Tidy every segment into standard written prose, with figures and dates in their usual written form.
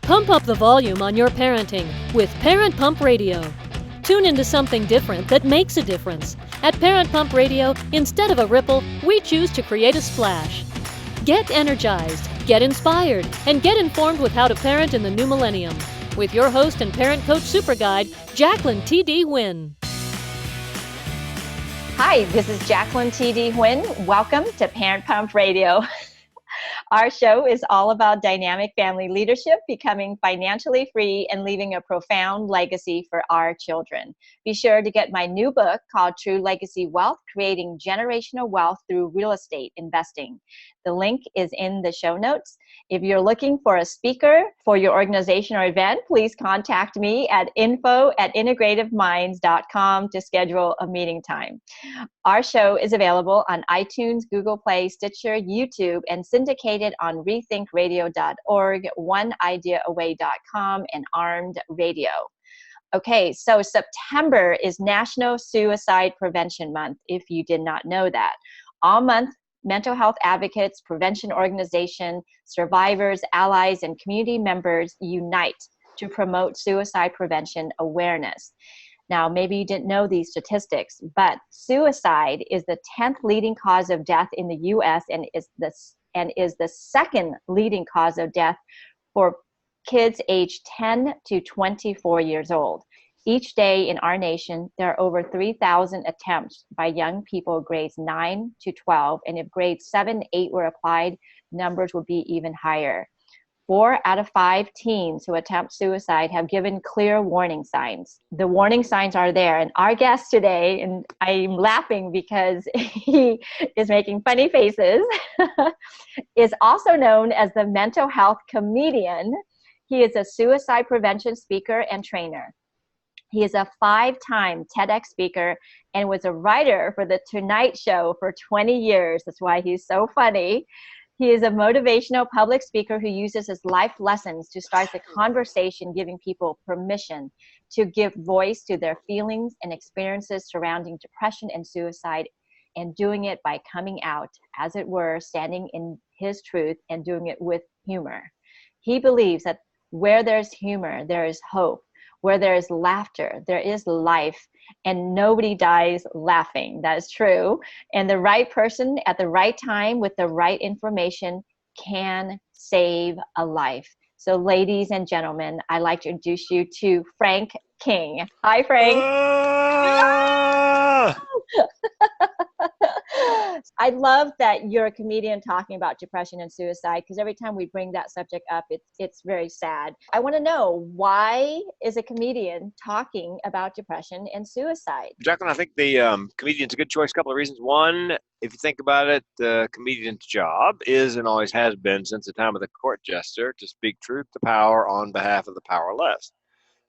Pump up the volume on your parenting with Parent Pump Radio. Tune into something different that makes a difference. At Parent Pump Radio, instead of a ripple, we choose to create a splash. Get energized, get inspired, and get informed with how to parent in the new millennium. With your host and parent coach super guide, Jacqueline T.D. Huynh. Hi, this is Jacqueline T.D. Huynh. Welcome to Parent Pump Radio. Our show is all about dynamic family leadership, becoming financially free, and leaving a profound legacy for our children. Be sure to get my new book called True Legacy Wealth, Creating Generational Wealth Through Real Estate Investing. The link is in the show notes. If you're looking for a speaker for your organization or event, please contact me at info@integrativeminds.com to schedule a meeting time. Our show is available on iTunes, Google Play, Stitcher, YouTube, and syndicated on rethinkradio.org, oneideaaway.com, and Armed Radio. Okay, so September is National Suicide Prevention Month, if you did not know that. All month, mental health advocates, prevention organization, survivors, allies, and community members unite to promote suicide prevention awareness. Now, maybe you didn't know these statistics, but suicide is the 10th leading cause of death in the U.S. and is the second leading cause of death for kids aged 10 to 24 years old. Each day in our nation, there are over 3,000 attempts by young people grades 9 to 12, and if grades 7, 8 were applied, numbers would be even higher. 4 out of 5 teens who attempt suicide have given clear warning signs. The warning signs are there, and our guest today, and I'm laughing because he is making funny faces, is also known as the mental health comedian. He is a suicide prevention speaker and trainer. He is a 5-time TEDx speaker and was a writer for The Tonight Show for 20 years. That's why he's so funny. He is a motivational public speaker who uses his life lessons to start the conversation, giving people permission to give voice to their feelings and experiences surrounding depression and suicide, and doing it by coming out, as it were, standing in his truth and doing it with humor. He believes that where there's humor, there is hope. Where there is laughter, there is life, and nobody dies laughing. That is true. And the right person at the right time with the right information can save a life. So ladies and gentlemen, I'd like to introduce you to Frank King. Hi, Frank. I love that you're a comedian talking about depression and suicide, because every time we bring that subject up, it's very sad. I want to know, why is a comedian talking about depression and suicide? Jacqueline, I think the comedian's a good choice. A couple of reasons. One, if you think about it, the comedian's job is and always has been since the time of the court jester to speak truth to power on behalf of the powerless.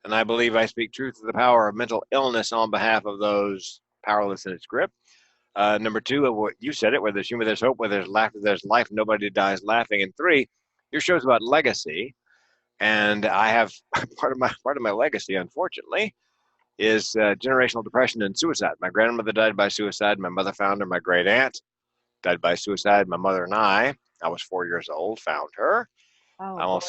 And I believe I speak truth to the power of mental illness on behalf of those powerless in its grip. Number 2, what you said it, where there's humor, there's hope, where there's laughter, there's life, nobody dies laughing. And 3, your show's about legacy. And I have part of my legacy, unfortunately, is generational depression and suicide. My grandmother died by suicide. My mother found her. My great aunt died by suicide. My mother and I was 4 years old, found her. Oh, I'll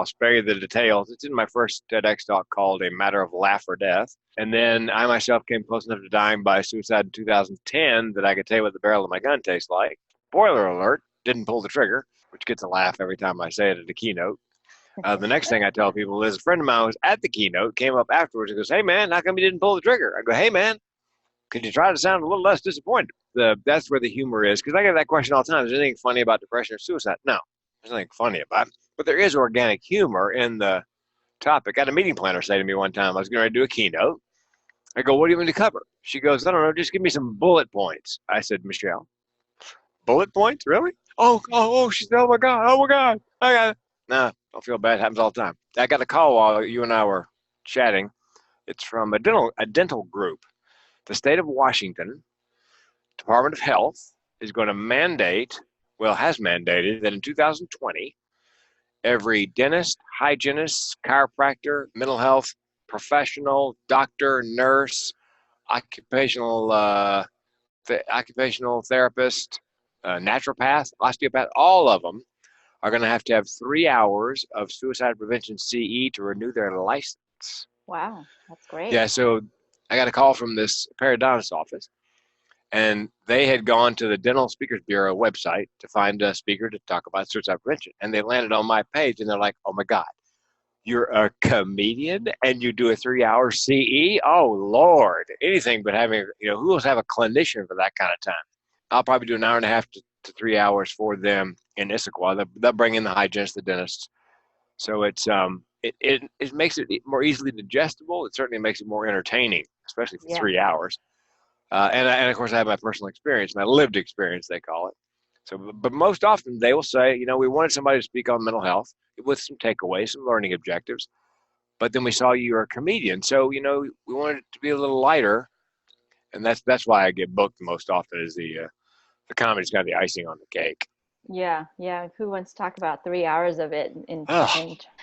spare you the details. It's in my first TEDx talk called A Matter of Laugh or Death. And then I myself came close enough to dying by suicide in 2010 that I could tell you what the barrel of my gun tastes like. Spoiler alert, didn't pull the trigger, which gets a laugh every time I say it at a keynote. The next thing I tell people is a friend of mine who was at the keynote came up afterwards and goes, "Hey, man, how come you didn't pull the trigger?" I go, "Hey, man, could you try to sound a little less disappointed?" That's where the humor is, because I get that question all the time. Is there anything funny about depression or suicide? No, there's nothing funny about it. But there is organic humor in the topic. I had a meeting planner say to me one time, I was going to do a keynote. I go, "What do you want to cover?" She goes, "I don't know, just give me some bullet points." I said, "Michelle, bullet points? Really?" She said, oh my God, I got it. Nah, don't feel bad. It happens all the time. I got a call while you and I were chatting. It's from a dental group. The state of Washington, Department of Health, is going to has mandated that in 2020, every dentist, hygienist, chiropractor, mental health professional, doctor, nurse, occupational therapist, naturopath, osteopath, all of them are going to have 3 hours of suicide prevention CE to renew their license. Wow, that's great. Yeah, so I got a call from this periodontist office, and they had gone to the Dental Speakers Bureau website to find a speaker to talk about suicide prevention. And they landed on my page, and they're like, oh my God, you're a comedian and you do a 3-hour CE? Oh, Lord, anything but having, who else have a clinician for that kind of time? I'll probably do an hour and a half to 3 hours for them in Issaquah. They'll bring in the hygienists, the dentists. So it makes it more easily digestible. It certainly makes it more entertaining, especially for 3 hours. And of course, I have my personal experience, my lived experience, they call it. So, but most often they will say, we wanted somebody to speak on mental health with some takeaways, some learning objectives. But then we saw you are a comedian, so we wanted it to be a little lighter, and that's why I get booked most often. Is the comedy's got the icing on the cake. Yeah. Who wants to talk about 3 hours of it?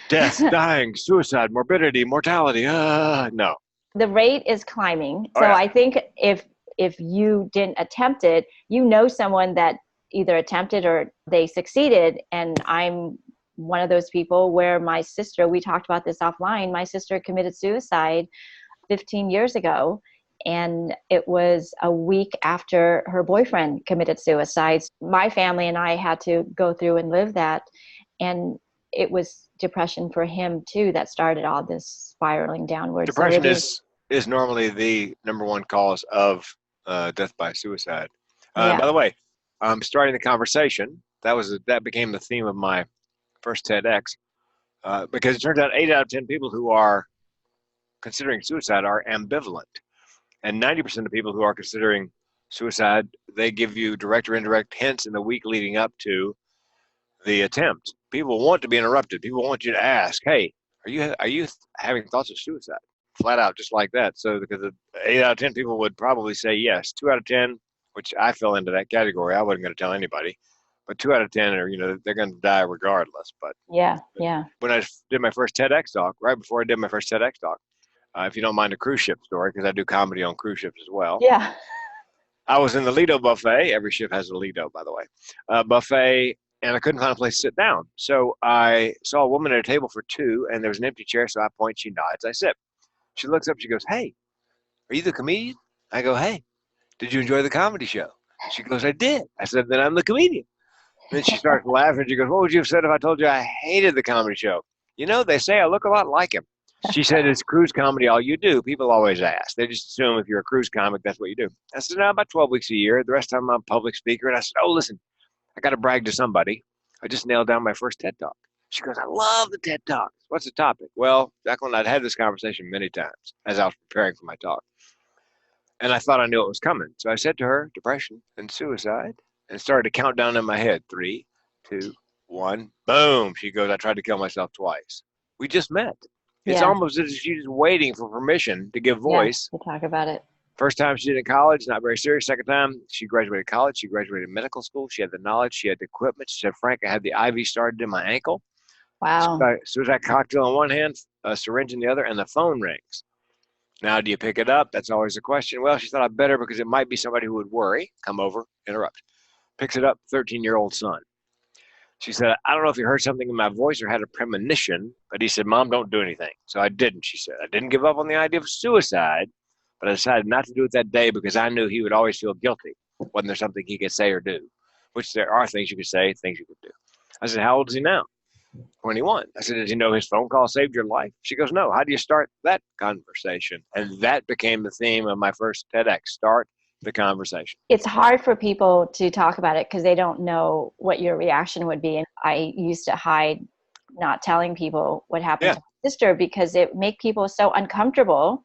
Death, dying, suicide, morbidity, mortality. No. The rate is climbing. So yeah. I think if you didn't attempt it, someone that either attempted or they succeeded. And I'm one of those people where my sister, we talked about this offline, my sister committed suicide 15 years ago. And it was a week after her boyfriend committed suicide. My family and I had to go through and live that. And it was depression for him too that started all this spiraling downward. Depression is normally the number one cause of death by suicide. By the way, starting the conversation, that became the theme of my first TEDx, because it turns out 8 out of 10 people who are considering suicide are ambivalent. And 90% of people who are considering suicide, they give you direct or indirect hints in the week leading up to the attempt. People want to be interrupted. People want you to ask, hey, are you having thoughts of suicide? Flat out, just like that. So because 8 out of 10 people would probably say yes. 2 out of 10, which I fell into that category. I wasn't going to tell anybody. But 2 out of 10 are, they're going to die regardless. But yeah. When I did my first TEDx talk, right before I did my first TEDx talk, if you don't mind a cruise ship story, because I do comedy on cruise ships as well. Yeah. I was in the Lido buffet. Every ship has a Lido, by the way. Buffet, and I couldn't find a place to sit down. So I saw a woman at a table for two, and there was an empty chair. So I point, she nods, I sit. She looks up, she goes, hey, are you the comedian? I go, hey, did you enjoy the comedy show? She goes, I did. I said, then I'm the comedian. And then she starts laughing. She goes, what would you have said if I told you I hated the comedy show? They say I look a lot like him. She said, is cruise comedy all you do? People always ask. They just assume if you're a cruise comic, that's what you do. I said, no, about 12 weeks a year. The rest of the time I'm a public speaker. And I said, oh, listen, I got to brag to somebody. I just nailed down my first TED Talk. She goes, I love the TED Talks. What's the topic? Well, Jacqueline, I'd had this conversation many times as I was preparing for my talk. And I thought I knew it was coming. So I said to her, depression and suicide, and started to count down in my head. 3, 2, 1, boom. She goes, I tried to kill myself twice. We just met. It's almost as if she's waiting for permission to give voice. To talk about it. First time she did it in college, not very serious. Second time, she graduated college. She graduated medical school. She had the knowledge. She had the equipment. She said, Frank, I had the IV started in my ankle. Wow. Suicide cocktail in one hand, a syringe in the other, and the phone rings. Now, do you pick it up? That's always the question. Well, she thought I'd better because it might be somebody who would worry, come over, interrupt. Picks it up, 13-year-old son. She said, I don't know if you heard something in my voice or had a premonition, but he said, Mom, don't do anything. So I didn't, she said. I didn't give up on the idea of suicide, but I decided not to do it that day because I knew he would always feel guilty. Wasn't there something he could say or do? Which there are things you could say, things you could do. I said, how old is he now? 21. I said, did you know his phone call saved your life? She goes, no. How do you start that conversation? And that became the theme of my first TEDx, start the conversation. It's hard for people to talk about it because they don't know what your reaction would be. And I used to hide not telling people what happened to my sister because it made people so uncomfortable.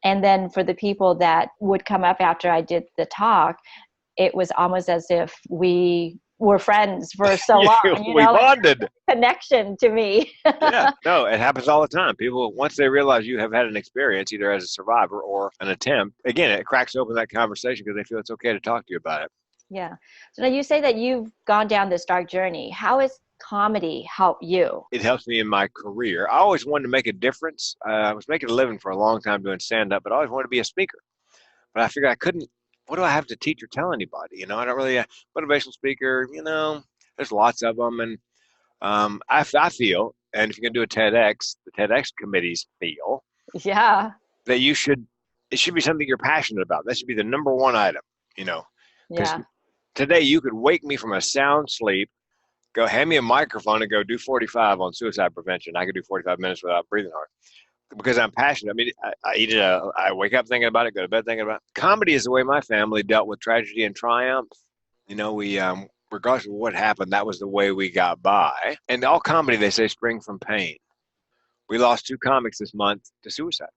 And then for the people that would come up after I did the talk, it was almost as if we were friends for so long. We bonded. Connection to me. No, it happens all the time. People, once they realize you have had an experience, either as a survivor or an attempt, again, it cracks open that conversation because they feel it's okay to talk to you about it. Yeah. So now you say that you've gone down this dark journey. How has comedy helped you? It helps me in my career. I always wanted to make a difference. I was making a living for a long time doing stand-up, but I always wanted to be a speaker. But I figured I couldn't. What do I have to teach or tell anybody? I don't really, motivational speaker, there's lots of them. And I feel, and if you're going to do a TEDx, the TEDx committees feel Yeah. that it should be something you're passionate about. That should be the number one item, because Yeah. today you could wake me from a sound sleep, go hand me a microphone and go do 45 on suicide prevention. I could do 45 minutes without breathing hard because I'm passionate. I mean, I eat it. I wake up thinking about it, go to bed thinking about it. Comedy is the way my family dealt with tragedy and triumph. We, regardless of what happened, that was the way we got by. And all comedy, they say, spring from pain. We lost 2 comics this month to suicide.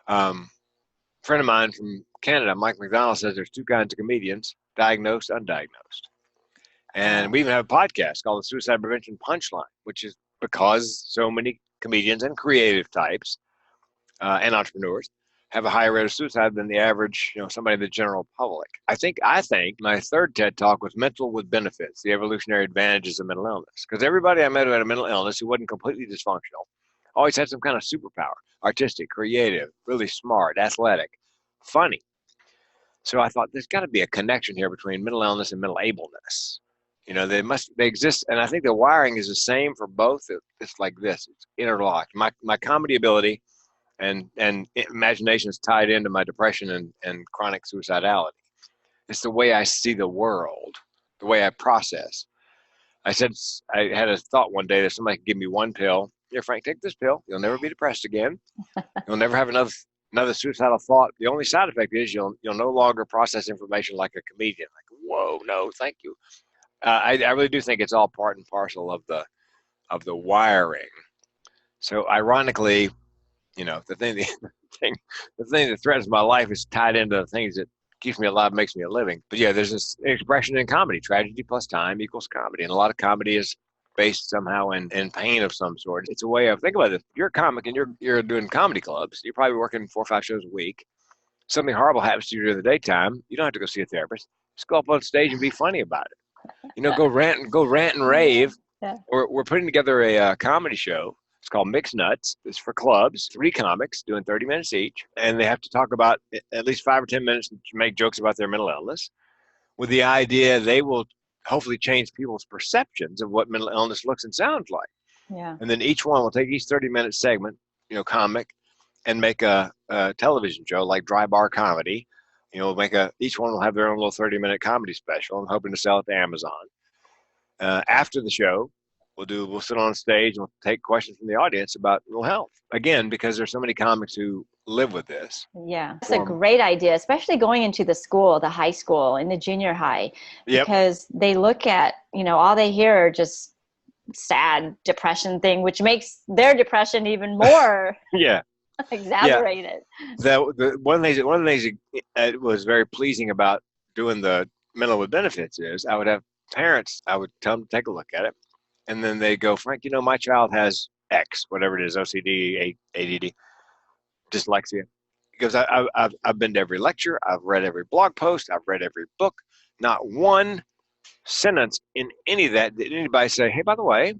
A friend of mine from Canada, Mike McDonald, says there's 2 kinds of comedians: diagnosed, undiagnosed. And we even have a podcast called the Suicide Prevention Punchline, which is because so many comedians and creative types and entrepreneurs have a higher rate of suicide than the average, somebody in the general public. I think my third TED Talk was Mental with Benefits, the evolutionary advantages of mental illness. Because everybody I met who had a mental illness who wasn't completely dysfunctional always had some kind of superpower: artistic, creative, really smart, athletic, funny. So I thought there's got to be a connection here between mental illness and mental ableness. They exist, and I think the wiring is the same for both. It's like this: it's interlocked. My comedy ability and imagination is tied into my depression and chronic suicidality. It's the way I see the world, the way I process. I had a thought one day that somebody could give me one pill. Here, Frank, take this pill. You'll never be depressed again. You'll never have another suicidal thought. The only side effect is you'll no longer process information like a comedian. Like, whoa, no, thank you. I really do think it's all part and parcel of the wiring. So ironically, the thing that threatens my life is tied into the things that keeps me alive, makes me a living. But yeah, there's this expression in comedy: tragedy plus time equals comedy. And a lot of comedy is based somehow in pain of some sort. It's a way of, think about it. If you're a comic and you're doing comedy clubs, you're probably working 4 or 5 shows a week. Something horrible happens to you during the daytime. You don't have to go see a therapist. Just go up on stage and be funny about it. Go rant and rave. Yeah. We're putting together a comedy show. It's called Mixed Nuts. It's for clubs, 3 comics doing 30 minutes each. And they have to talk about at least 5 or 10 minutes to make jokes about their mental illness, with the idea they will hopefully change people's perceptions of what mental illness looks and sounds like. Yeah. And then each one will take each 30-minute segment, comic, and make a television show like Dry Bar Comedy. Each one will have their own little 30-minute comedy special. I'm hoping to sell it to Amazon. After the show, we'll sit on stage and we'll take questions from the audience about mental health. Again, because there's so many comics who live with this. Yeah, it's a great idea, especially going into the high school and the junior high, because they look at, all they hear are just sad depression thing, which makes their depression even more exaggerated. One of the things that was very pleasing about doing the Mental with Benefits is I would have parents, I would tell them to take a look at it. And then they go, Frank, my child has X, whatever it is, OCD, ADD, dyslexia. Because I've been to every lecture, I've read every blog post, I've read every book. Not one sentence in any of that did anybody say, hey, by the way,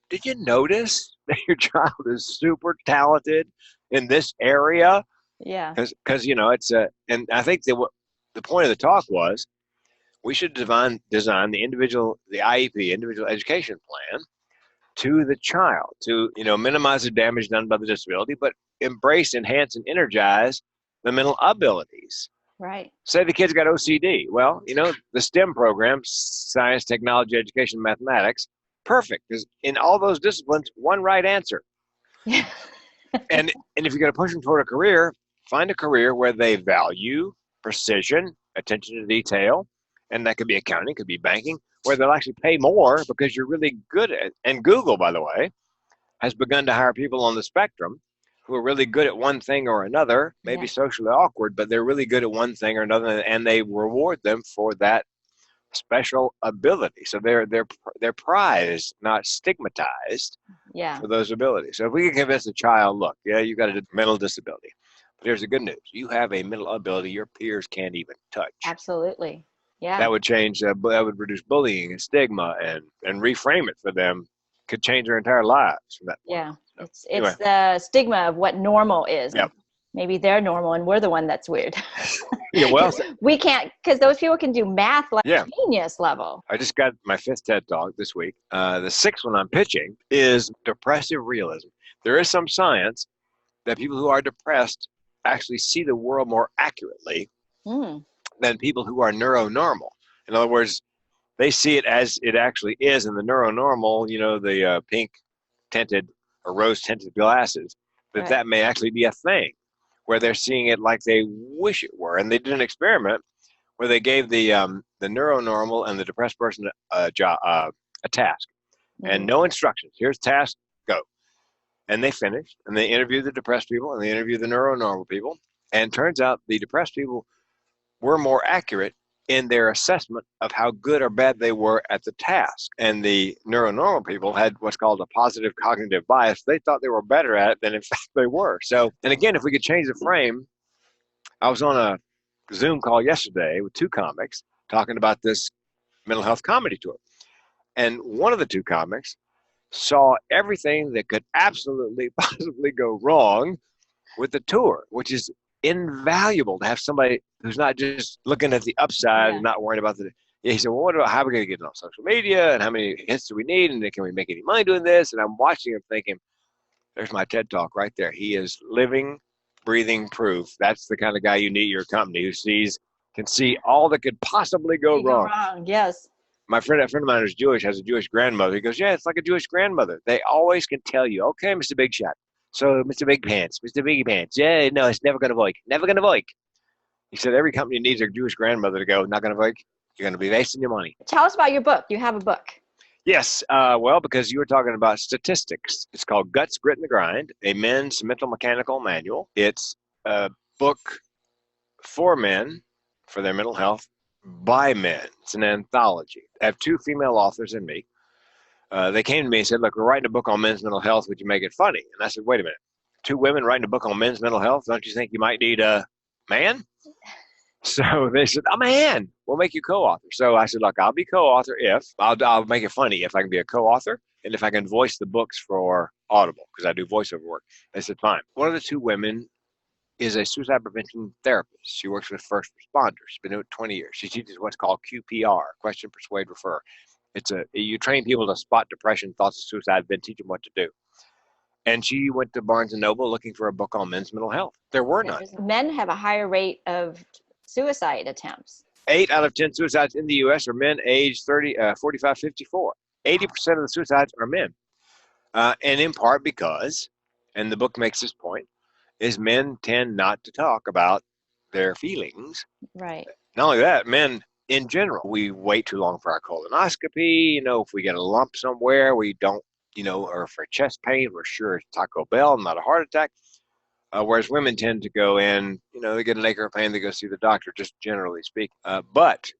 did you notice that your child is super talented in this area? Yeah. Because it's and I think that the point of the talk was, we should design the IEP, individual education plan, to the child to, minimize the damage done by the disability, but embrace, enhance, and energize the mental abilities. Right. Say the kid's got OCD. Well, the STEM program, science, technology, education, mathematics, perfect. Because in all those disciplines, one right answer. and if you're going to push them toward a career, find a career where they value precision, attention to detail, and that could be accounting, could be banking, where they'll actually pay more because you're really good at it. And Google, by the way, has begun to hire people on the spectrum who are really good at one thing or another, maybe socially awkward, but they're really good at one thing or another, and they reward them for that special ability. So they're prized, not stigmatized for those abilities. So if we can convince a child, look, you got a mental disability, but here's the good news: you have a mental ability your peers can't even touch. Absolutely. Yeah. That would change. That would reduce bullying and stigma, and reframe it for them. Could change their entire lives from that point. Yeah. It's the stigma of what normal is. Yep. Maybe they're normal and we're the one that's weird. Yeah, well, we can't, because those people can do math like yeah. genius level. I just got my 5th TED Talk this week. The 6th one I'm pitching is depressive realism. There is some science that people who are depressed actually see the world more accurately than people who are neuronormal. In other words, they see it as it actually is, and the neuronormal, the pink tinted or rose tinted glasses, that may actually be a thing where they're seeing it like they wish it were. And they did an experiment where they gave the neuronormal and the depressed person a task and no instructions. Here's task, go. And they finished, and they interviewed the depressed people and they interviewed the neuronormal people. And it turns out the depressed people were more accurate in their assessment of how good or bad they were at the task. And the neuronormal people had what's called a positive cognitive bias. They thought they were better at it than in fact they were. So, and again, if we could change the frame, I was on a Zoom call yesterday with 2 comics talking about this mental health comedy tour. And one of the 2 comics saw everything that could absolutely possibly go wrong with the tour, which is invaluable to have somebody who's not just looking at the upside and not worrying about he said, well, how are we going to get it on social media and how many hits do we need and can we make any money doing this? And I'm watching him thinking, there's my TED Talk right there. He is living, breathing proof. That's the kind of guy you need in your company who can see all that could possibly go wrong. Yes. A friend of mine who's Jewish has a Jewish grandmother. He goes, yeah, it's like a Jewish grandmother. They always can tell you, okay, Mr. Big Shot. So, Mr. Big Pants, Mr. Biggie Pants. Yeah, no, it's never going to work. Never going to work. He said every company needs a Jewish grandmother to go, not going to work. You're going to be wasting your money. Tell us about your book. You have a book. Yes. Well, because you were talking about statistics. It's called Guts, Grit, and the Grind, a men's mental mechanical manual. It's a book for men for their mental health by men. It's an anthology. I have 2 female authors and me. They came to me and said, look, we're writing a book on men's mental health. Would you make it funny? And I said, wait a minute. 2 women writing a book on men's mental health? Don't you think you might need a man? So they said, I'm a man. We'll make you co-author. So I said, look, I'll be co-author if I'll make it funny if I can be a co-author and if I can voice the books for Audible because I do voiceover work. They said, fine. One of the 2 women is a suicide prevention therapist. She works with first responders. She's been doing it 20 years. She teaches what's called QPR, question, persuade, refer. You train people to spot depression, thoughts of suicide, then teach them what to do. And she went to Barnes & Noble looking for a book on men's mental health. There were none. Men have a higher rate of suicide attempts. 8 out of 10 suicides in the U.S. are men aged 45, 54. 80% of the suicides are men. And in part because, and the book makes this point, is men tend not to talk about their feelings. Right. Not only that, men in general, we wait too long for our colonoscopy. If we get a lump somewhere, we don't, or for chest pain, we're sure it's Taco Bell, not a heart attack. Whereas women tend to go in, they get an ache or a pain, they go see the doctor, just generally speaking. But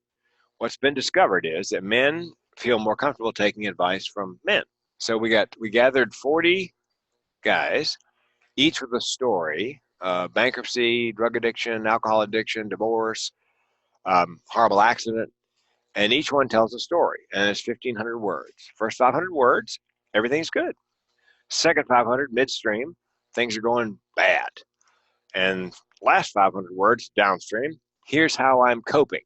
what's been discovered is that men feel more comfortable taking advice from men. So we gathered 40 guys, each with a story, bankruptcy, drug addiction, alcohol addiction, divorce, horrible accident, and each one tells a story, and it's 1,500 words. First 500 words, everything's good. Second 500, midstream, things are going bad. And last 500 words, downstream, here's how I'm coping.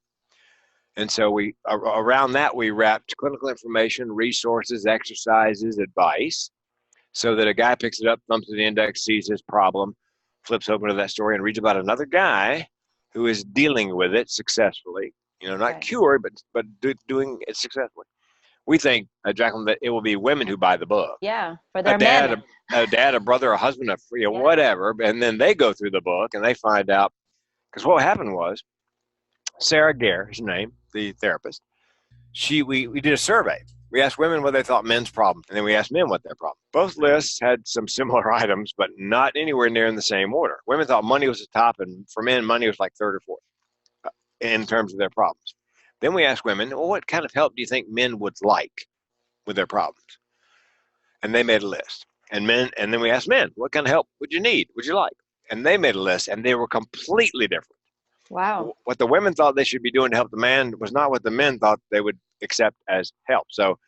And so around that, we wrapped clinical information, resources, exercises, advice, so that a guy picks it up, thumps at the index, sees his problem, flips open to that story, and reads about another guy who is dealing with it successfully. Not cured, but doing it successfully. We think, Jacqueline, that it will be women who buy the book. Yeah, for their men. A dad, a brother, a husband, whatever, and then they go through the book and they find out. Because what happened was, Sarah Gare, his name, the therapist, we did a survey. We asked women what they thought men's problems, and then we asked men what their problem. Both lists had some similar items, but not anywhere near in the same order. Women thought money was the top, and for men, money was like 3rd or 4th in terms of their problems. Then we asked women, well, what kind of help do you think men would like with their problems? And they made a list. And then we asked men, what kind of help would you need? Would you like? And they made a list, and they were completely different. Wow. What the women thought they should be doing to help the man was not what the men thought they would accept as help. So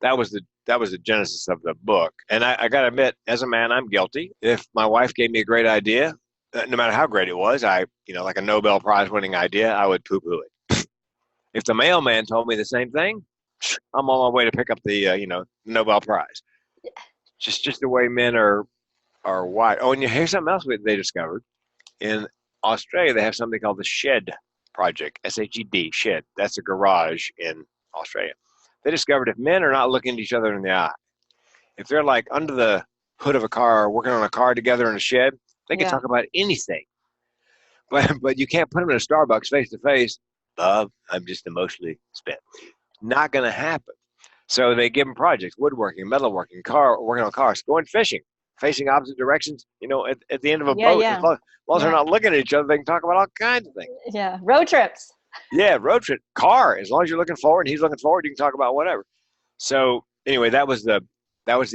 that was the genesis of the book. And I got to admit, as a man, I'm guilty. If my wife gave me a great idea, no matter how great it was, like a Nobel Prize winning idea, I would poo-poo it. If the mailman told me the same thing, I'm on my way to pick up the Nobel Prize. Just the way men are wired. Oh, and here's something else they discovered in Australia. They have something called the Shed Project, SHED, Shed. That's a garage in Australia. They discovered if men are not looking at each other in the eye, if they're like under the hood of a car, working on a car together in a shed, they can talk about anything. But you can't put them in a Starbucks face to face. Love, I'm just emotionally spent. Not going to happen. So they give them projects: woodworking, metalworking, working on cars, going fishing, facing opposite directions. At the end of a boat, as long as they're not looking at each other, they can talk about all kinds of things. Yeah, road trips. Yeah, road trip, car. As long as you're looking forward and he's looking forward, you can talk about whatever. So anyway, that was the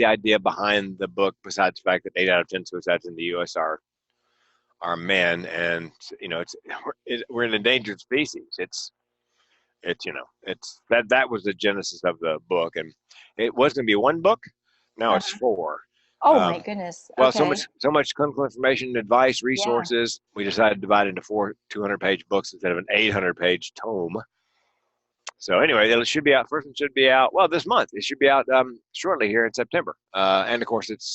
idea behind the book. Besides the fact that 8 out of 10 suicides in the U.S. are men, and we're an endangered species. It's that was the genesis of the book, and it was going to be one book. Now it's 4. Oh my goodness! Well, so much clinical information, advice, resources. We decided to divide into 4 200-page books instead of an 800-page tome. So anyway, it should be out. First one should be out this month. It should be out shortly here in September. And of course, it's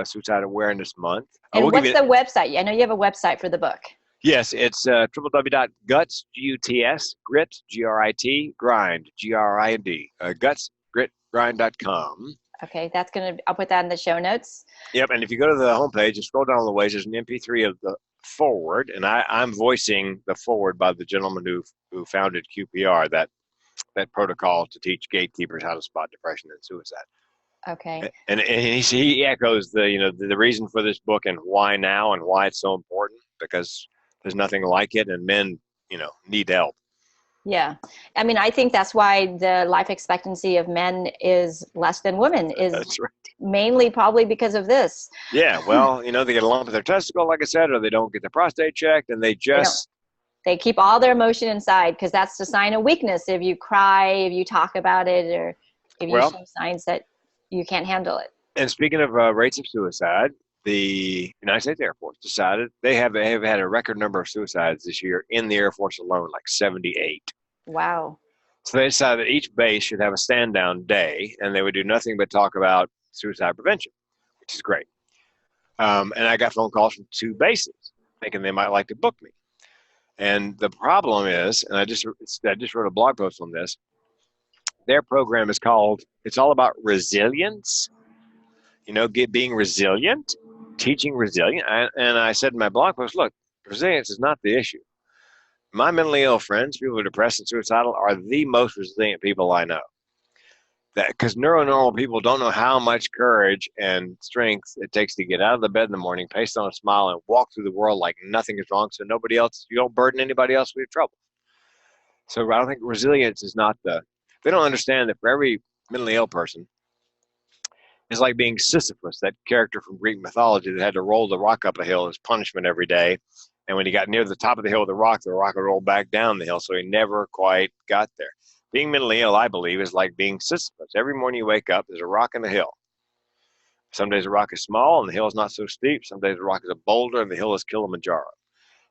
Suicide Awareness Month. And what's the website? I know you have a website for the book. Yes, it's www.guts, G-U-T-S, grit, G-R-I-T, grind, G-R-I-N-D, gutsgritgrind.com. Okay, I'll put that in the show notes. Yep, and if you go to the homepage and scroll down all the ways, there's an MP3 of the forward, and I'm voicing the forward by the gentleman who founded QPR, that protocol to teach gatekeepers how to spot depression and suicide. Okay. And he echoes the reason for this book and why now and why it's so important, because there's nothing like it, and men, need help. Yeah. I mean, I think that's why the life expectancy of men is less than women, That's right. Mainly probably because of this. Yeah. Well, they get a lump of their testicle, like I said, or they don't get their prostate checked, and they keep all their emotion inside, because that's the sign of weakness. If you cry, if you talk about it, or if you show signs that you can't handle it. And speaking of rates of suicide, the United States Air Force decided they have had a record number of suicides this year in the Air Force alone, like 78. Wow. So they decided that each base should have a stand-down day, and they would do nothing but talk about suicide prevention, which is great. And I got phone calls from 2 bases thinking they might like to book me. And the problem is, and I just wrote a blog post on this, their program is called, it's all about resilience, being resilient, teaching resilience. And I said in my blog post, look, resilience is not the issue. My mentally ill friends, people who are depressed and suicidal, are the most resilient people I know. Because neuronormal people don't know how much courage and strength it takes to get out of the bed in the morning, paste on a smile, and walk through the world like nothing is wrong, so you don't burden anybody else with your trouble. So I don't think resilience is they don't understand that for every mentally ill person, it's like being Sisyphus, that character from Greek mythology that had to roll the rock up a hill as punishment every day. And when he got near the top of the hill with the rock would roll back down the hill, so he never quite got there. Being mentally ill, I believe, is like being Sisyphus. Every morning you wake up, there's a rock in the hill. Some days the rock is small and the hill is not so steep. Some days the rock is a boulder and the hill is Kilimanjaro.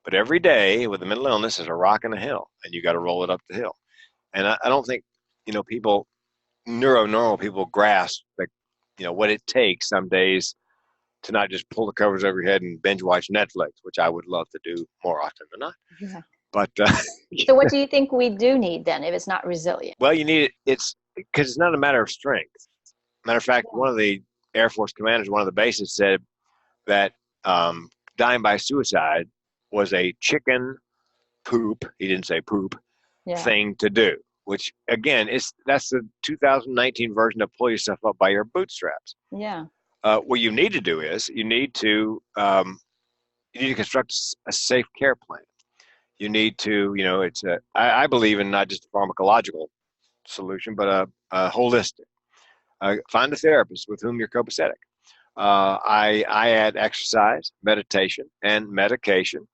But every day with a mental illness, there's a rock in the hill, and you got to roll it up the hill. And I don't think, neuronormal people grasp what it takes some days to not just pull the covers over your head and binge watch Netflix, which I would love to do more often than not. Yeah. But so what do you think we do need then if it's not resilient? Well, you need it. It's because it's not a matter of strength. Matter of fact, one of the Air Force commanders, one of the bases, said that dying by suicide was a chicken poop. He didn't say poop thing to do. Which again that's the 2019 version of pull yourself up by your bootstraps. Yeah. What you need to do is you need to construct a safe care plan. You need to, I believe in not just a pharmacological solution, but a holistic. Find a therapist with whom you're copacetic. I add exercise, meditation, and medication.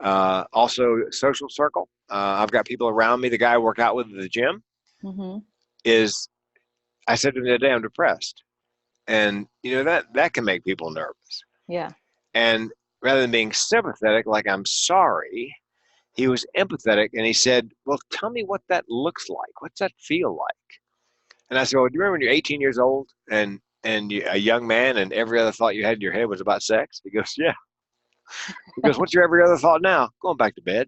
Also, social circle. I've got people around me. The guy I work out with at the gym I said to him the other day, I'm depressed. And, that can make people nervous. Yeah. And rather than being sympathetic, like I'm sorry, he was empathetic, and he said, well, tell me what that looks like. What's that feel like? And I said, well, do you remember when you're 18 years old and a young man and every other thought you had in your head was about sex? He goes, yeah. He goes, what's your every other thought now? Going back to bed.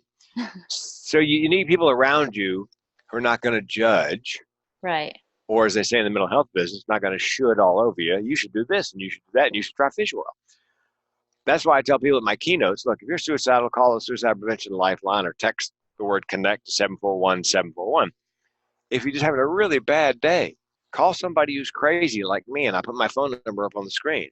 So you need people around you who are not going to judge. Right. Or as they say in the mental health business, not going to should all over you. You should do this and you should do that and you should try fish oil. That's why I tell people at my keynotes, look, if you're suicidal, call the Suicide Prevention Lifeline or text the word connect to 741-741. If you're just having a really bad day, call somebody who's crazy like me, and I put my phone number up on the screen.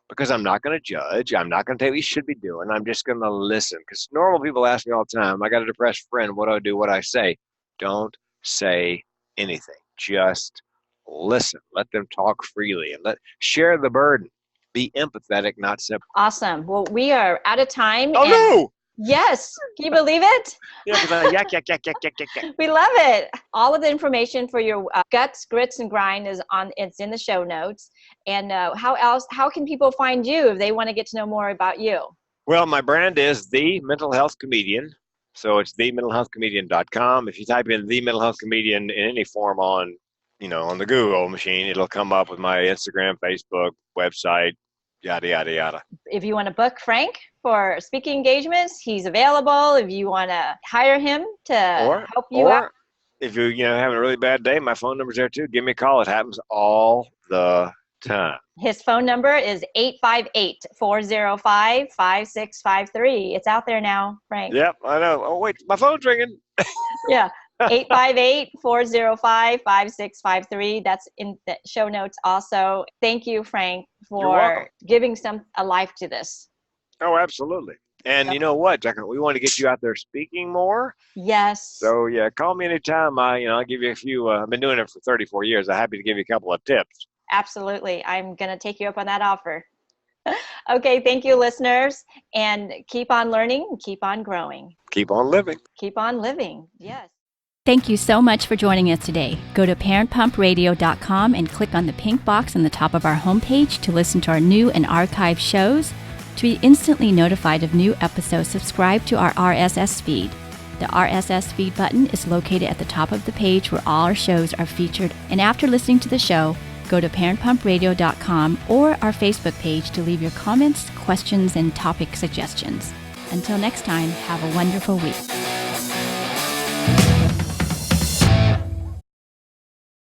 Because I'm not going to judge. I'm not going to tell you what you should be doing. I'm just going to listen. Because normal people ask me all the time, I got a depressed friend, what do I do, what do I say? Don't say anything. Just listen. Let them talk freely and share the burden. Be empathetic, not simple. Awesome. Well, we are out of time. Oh, no! Yes. Can you believe it? Yeah, because yak. We love it. All of the information for your guts, grits, and grind it's in the show notes. And how can people find you if they want to get to know more about you? Well, my brand is The Mental Health Comedian. So it's thementalhealthcomedian.com. If you type in The Mental Health Comedian in any form on the Google machine, it'll come up with my Instagram, Facebook, website, yada, yada, yada. If you want to book Frank for speaking engagements, he's available. If you want to hire him to help you out. If you're having a really bad day, my phone number's there too. Give me a call. It happens all the time. His phone number is 858-405-5653. It's out there now, Frank. Yep, I know. Oh, wait, my phone's ringing. Yeah. 858-405-5653. That's in the show notes also. Thank you, Frank, for giving a life to this. Oh, absolutely. And you know what, Jacqueline, we want to get you out there speaking more. Yes. So yeah, call me anytime. I'll give you a few. I've been doing it for 34 years. I'm happy to give you a couple of tips. Absolutely. I'm going to take you up on that offer. Okay. Thank you, listeners. And keep on learning, keep on growing. Keep on living. Keep on living. Yes. Thank you so much for joining us today. Go to parentpumpradio.com and click on the pink box on the top of our homepage to listen to our new and archived shows. To be instantly notified of new episodes, subscribe to our RSS feed. The RSS feed button is located at the top of the page where all our shows are featured. And after listening to the show, go to parentpumpradio.com or our Facebook page to leave your comments, questions, and topic suggestions. Until next time, have a wonderful week.